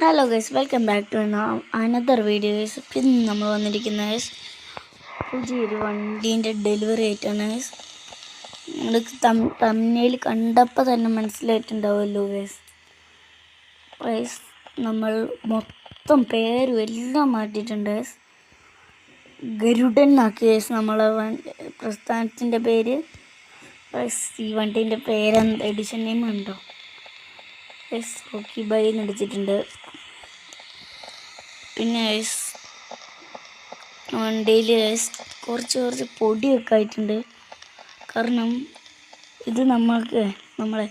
Hello guys, welcome back to another video guys. ഇന്ന് നമ്മൾ വന്നിരിക്കുന്നത് ഗൈസ് പുതിയൊരു വണ്ടീൻ്റെ ഡെലിവറി ആയിട്ടാണ് ഗൈസ്. നിങ്ങൾക്ക് തമ്മിൽ കണ്ടപ്പോൾ തന്നെ മനസ്സിലായിട്ടുണ്ടാവുമല്ലോ ഗൈസ്. ഗൈസ് നമ്മൾ മൊത്തം പേരും എല്ലാം മാറ്റിയിട്ടുണ്ട് ഗൈസ്. ഗരുഡൻ ആക്കി ഗൈസ് നമ്മളെ പ്രസ്ഥാനത്തിൻ്റെ പേര്. ഗൈസ് ഈ വണ്ടീൻ്റെ പേരെന്ത് എഡിഷൻ നെയിം ഉണ്ടോ ഗൈസ്? റോക്കി ബൈ നടിച്ചിട്ടുണ്ട്. പിന്നെ വണ്ടിയിൽ കുറച്ച് പൊടിയൊക്കെ ആയിട്ടുണ്ട്. കാരണം ഇത് നമ്മളെ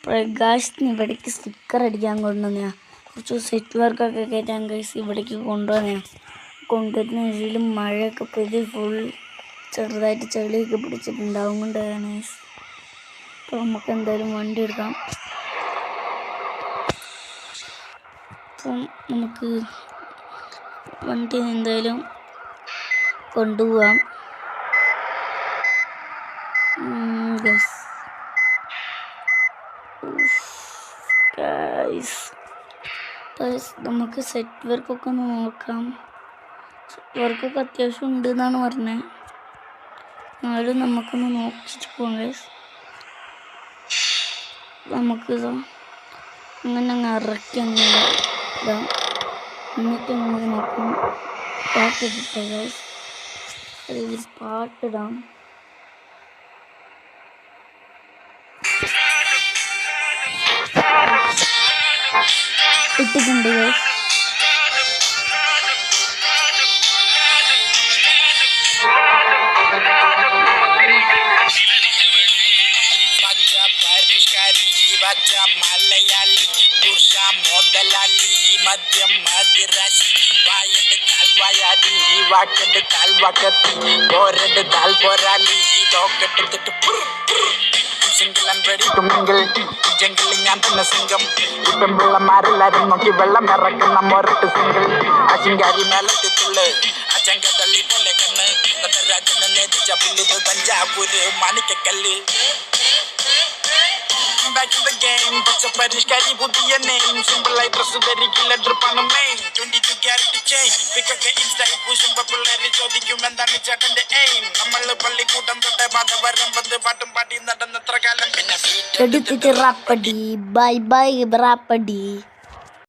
പ്രകാശത്തിന് ഇവിടേക്ക് സ്റ്റിക്കർ അടിക്കാൻ കൊണ്ടുവന്നതാണ്. കുറച്ച് സെറ്റ് വർക്കൊക്കെ കയറ്റാൻ ഗൈസ് ഇവിടേക്ക് കൊണ്ടുവരുന്ന ഇതിലും മഴയൊക്കെ പെയ്ത് ഫുൾ ചെറുതായിട്ട് ചെളിയൊക്കെ പിടിച്ചിട്ടുണ്ടാവും കൊണ്ടാണ് ഗൈസ്. അപ്പോൾ നമുക്ക് എന്തായാലും വണ്ടി എടുക്കാം. അപ്പം നമുക്ക് വണ്ടി എന്തായാലും കൊണ്ടുപോകാം. നമുക്ക് സെറ്റ് വർക്കൊക്കെ ഒന്ന് നോക്കാം. സെറ്റ് വർക്കൊക്കെ അത്യാവശ്യം ഉണ്ട് എന്നാണ് പറഞ്ഞത്. എന്നാലും നമുക്കൊന്ന് നോക്കിയിട്ട് പോകാം ഗൈസ്. നമുക്ക് അങ്ങനെ ഇറക്കി അങ്ങനെ ഇടാം. എന്നിട്ട് നമുക്ക് നോക്കാം പാട്ടിട്ടിട്ട് ഗൈസ്. അതിൽ പാട്ടിടാം. ഇട്ടിട്ടുണ്ട് ഗൈസ്. മലയാളി പുരുഷ മുതലാളി മദ്യം മതിരാശി വായെടുത്താൽ വായാടി വാക്കെടുത്താൽ വാക്കത്തി പോരെടുത്താൽ പോരാളി തോക്കെടുത്തിട്ട് സിംഗിൾ അൻപടി തുമ്മെങ്കിൽ ജംഗിളിൽ ഞാൻ തന്നെ സിംഗം ഇപ്പം പിള്ളമാരെല്ലാരും നോക്കി വെള്ളം ഇറക്കുന്ന മൊരട്ട് സിംഗിൾ അശിങ്കാരി മേളത്തിത്തുള്ളു അജങ്ക തള്ളി പോലെ കണ്ണ് Natarajan നേതിച്ച പുല്ലിത് Thanjavur Manikyakkallu. Back in the game, പക്ഷെ പരിഷ്കാരി പുതിയ നെയിം സിമ്പിളായി ഡ്രസ് ധരിക്കില്ല ഡ്രിപ്പാണ് മെയിൻ 22 ക്യാരറ്റ് ചെയിൻ പിക്കൊക്കെ ഇൻസ്റ്റൈൽ പൂശുമ്പോ പിള്ളേര് ചോദിക്കും എന്താണ് ചേട്ടന്റെ എയിം. നമ്മള് പള്ളിക്കൂട്ടം തൊട്ട് പാത വരുമ്പത് പാട്ടും പാട്ടി നടന്നത്ര കാലം പിന്നെ എടുത്തിട്ട് റാപ്പടി ബൈ ബൈ റാപ്പടി.